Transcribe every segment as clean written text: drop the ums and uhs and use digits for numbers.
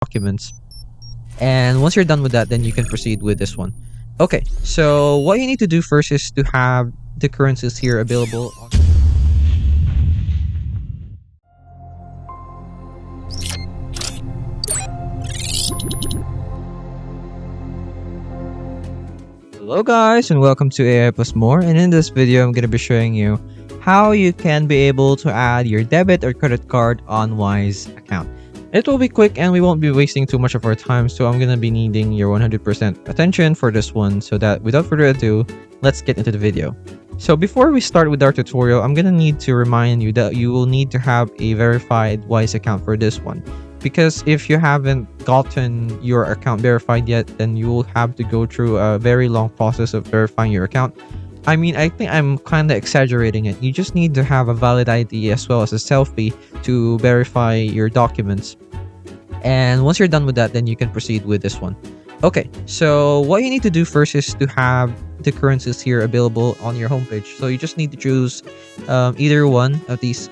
documents. And once you're done with that, then you can proceed with this one. Okay, so what you need to do first is to have the currencies here available. Hello guys, and welcome to AI Plus More, and in this video I'm going to be showing you how you can be able to add your debit or credit card on Wise account. It will be quick and we won't be wasting too much of our time, so I'm going to be needing your 100% attention for this one. So that without further ado, let's get into the video. So before we start with our tutorial, I'm going to need to remind you that you will need to have a verified Wise account for this one. Because if you haven't gotten your account verified yet, then you will have to go through a very long process of verifying your account. I mean, I think I'm kind of exaggerating it. You just need to have a valid ID as well as a selfie to verify your documents. And once you're done with that, then you can proceed with this one. Okay, so what you need to do first is to have the currencies here available on your homepage. So you just need to choose either one of these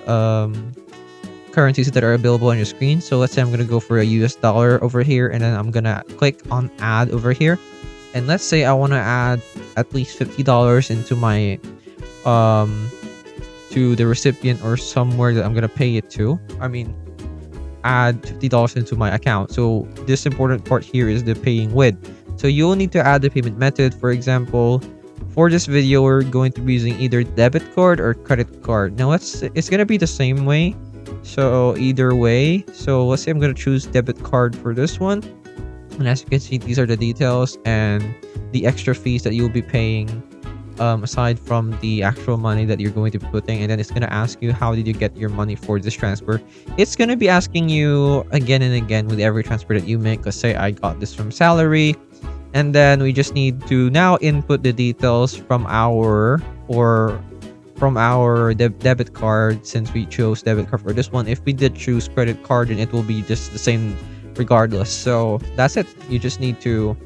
currencies that are available on your screen. So let's say I'm going to go for a US dollar over here, and then I'm going to click on add over here. And let's say I want to add at least $50 into my to the recipient or somewhere that I'm going to pay it to. I mean, add $50 into my account. So this important part here is the paying with. So you'll need to add the payment method. For example, for this video, we're going to be using either debit card or credit card. Now it's going to be the same way. So either way, so let's say I'm going to choose debit card for this one. And as you can see, these are the details and the extra fees that you'll be paying aside from the actual money that you're going to be putting. And then it's going to ask you, how did you get your money for this transfer? It's going to be asking you again and again with every transfer that you make. Let's say I got this from salary. And then we just need to now input the details from our debit card, since we chose debit card for this one. If we did choose credit card, then it will be just the same regardless. So that's it. You just need to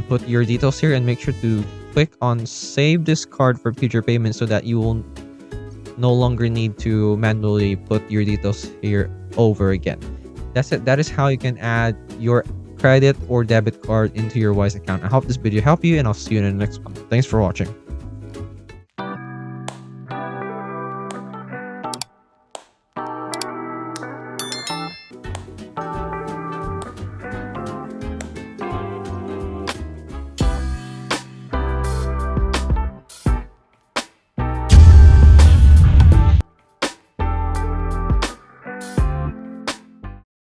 put your details here and make sure to click on save this card for future payments so that you will no longer need to manually put your details here over again. That's it. That is how you can add your credit or debit card into your Wise account. I hope this video helped you, and I'll see you in the next one. Thanks for watching.